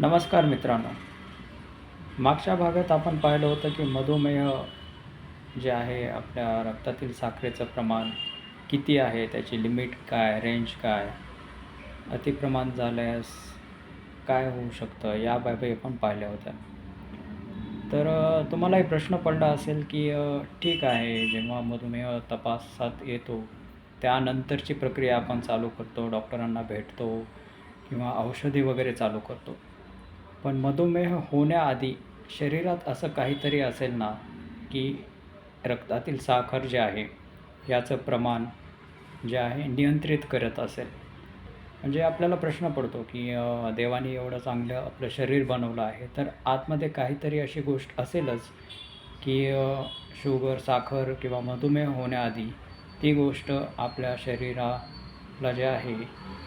नमस्कार मित्रांनो. मागच्या भागात आपण पाहिलं होतं की मधुमेह जे आहे आपल्या रक्तातील साखरेचं प्रमाण किती आहे, त्याची लिमिट काय, रेंज काय, अतिप्रमाण झाल्यास काय होऊ शकतं या बाबी आपण पाहिल्या होत्या. तर तुम्हालाही प्रश्न पडला असेल की ठीक आहे, जेव्हा मधुमेह तपासात येतो त्यानंतरची प्रक्रिया आपण चालू करतो, डॉक्टरांना भेटतो किंवा औषधी वगैरे चालू करतो. पण मधुमेह होण्याआधी शरीरात असं काहीतरी असेल ना, की रक्तातील साखर जे आहे याचं प्रमाण जे आहे नियंत्रित करत असेल. म्हणजे आपल्याला प्रश्न पडतो की देवाने एवढं चांगलं आपलं शरीर बनवलं आहे, तर आतमध्ये काहीतरी अशी गोष्ट असेलच की शुगर, साखर किंवा मधुमेह होण्याआधी ती गोष्ट आपल्या शरीराला जे आहे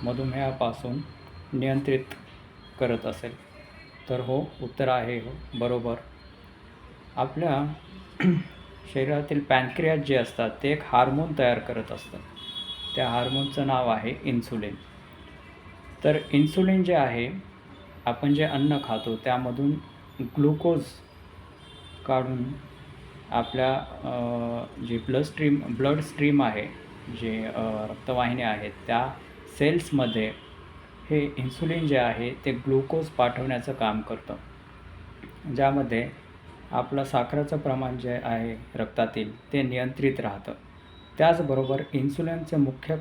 मधुमेहापासून नियंत्रित करत असेल. तर हो, उत्तर आहे हो, बरोबर. आपल्या शरीरातील पॅनक्रियाज जे असतात ते एक हार्मोन तयार करत असतात. त्या हार्मोनचं नाव आहे इन्सुलिन. तर इन्सुलिन जे आहे, आपण जे अन्न खातो त्यामधून ग्लुकोज काढून आपल्या जी ब्लड स्ट्रीम आहे, जे रक्तवाहिन्या आहेत त्या सेल्समध्ये हे इन्सुलिन जे आहे ते ग्लुकोज पाठवण्याचं काम करतं. ज्यामध्ये आपलं साखरेचं प्रमाण जे आहे रक्तातील ते नियंत्रित राहतं. त्याचबरोबर इन्सुलिनचं मुख्य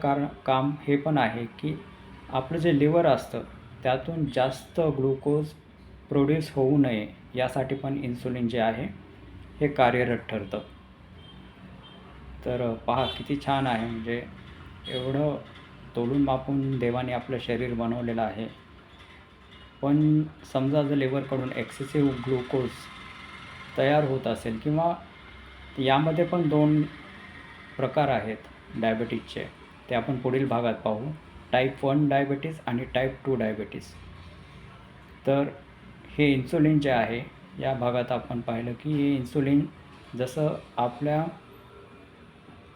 काम हे पण आहे की आपलं जे लिव्हर असतं त्यातून जास्त ग्लुकोज प्रोड्यूस होऊ नये यासाठी पण इन्सुलिन जे आहे हे कार्यरत ठरतं. तर पहा किती छान आहे, म्हणजे एवढं तोलून मापून देवाने आपलं शरीर बनवलेलं आहे. पण समजा जर लिव्हरकडून एक्सेसिव्ह ग्लुकोज तयार होत असेल, किंवा यामध्ये पण 2 प्रकार आहेत डायबिटीजचे, ते आपण पुढील भागात पाहू. टाईप 1 डायबिटीज आणि टाईप 2 डायबिटीज. तर हे इन्सुलिन जे आहे या भागात आपण पाहिलं की हे इन्सुलिन जसं आपल्या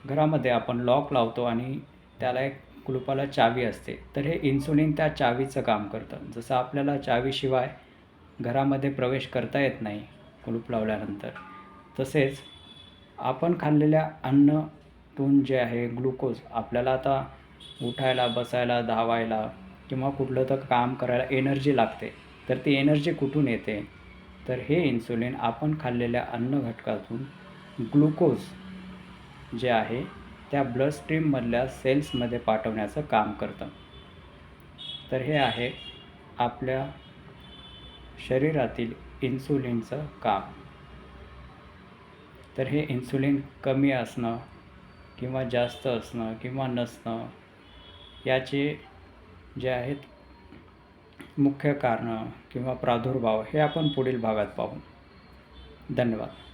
घरामध्ये आपण लॉक लावतो आणि त्याला एक कुलूपाला चावी असते, तर हे इन्सुलिन त्या चावीचं काम करतं. जसं आपल्याला चावीशिवाय घरामध्ये प्रवेश करता येत नाही कुलूप लावल्यानंतर, तसेच आपण खाल्लेल्या अन्नातून जे आहे ग्लुकोज आपल्याला आता उठायला, बसायला, धावायला किंवा कुठलं तर काम करायला एनर्जी लागते. तर ती एनर्जी कुठून येते? तर हे इन्सुलिन आपण खाल्लेल्या अन्न घटकातून ग्लुकोज जे आहे त्या ब्लड स्ट्रीममधल्या सेल्समध्ये पाठवण्याचं काम करतं. तर हे आहे आपल्या शरीरातील इन्सुलिनचं काम. तर हे इन्सुलिन कमी असणं किंवा जास्त असणं किंवा नसणं याचे जे आहेत मुख्य कारणं किंवा प्रादुर्भाव हे आपण पुढील भागात पाहू. धन्यवाद.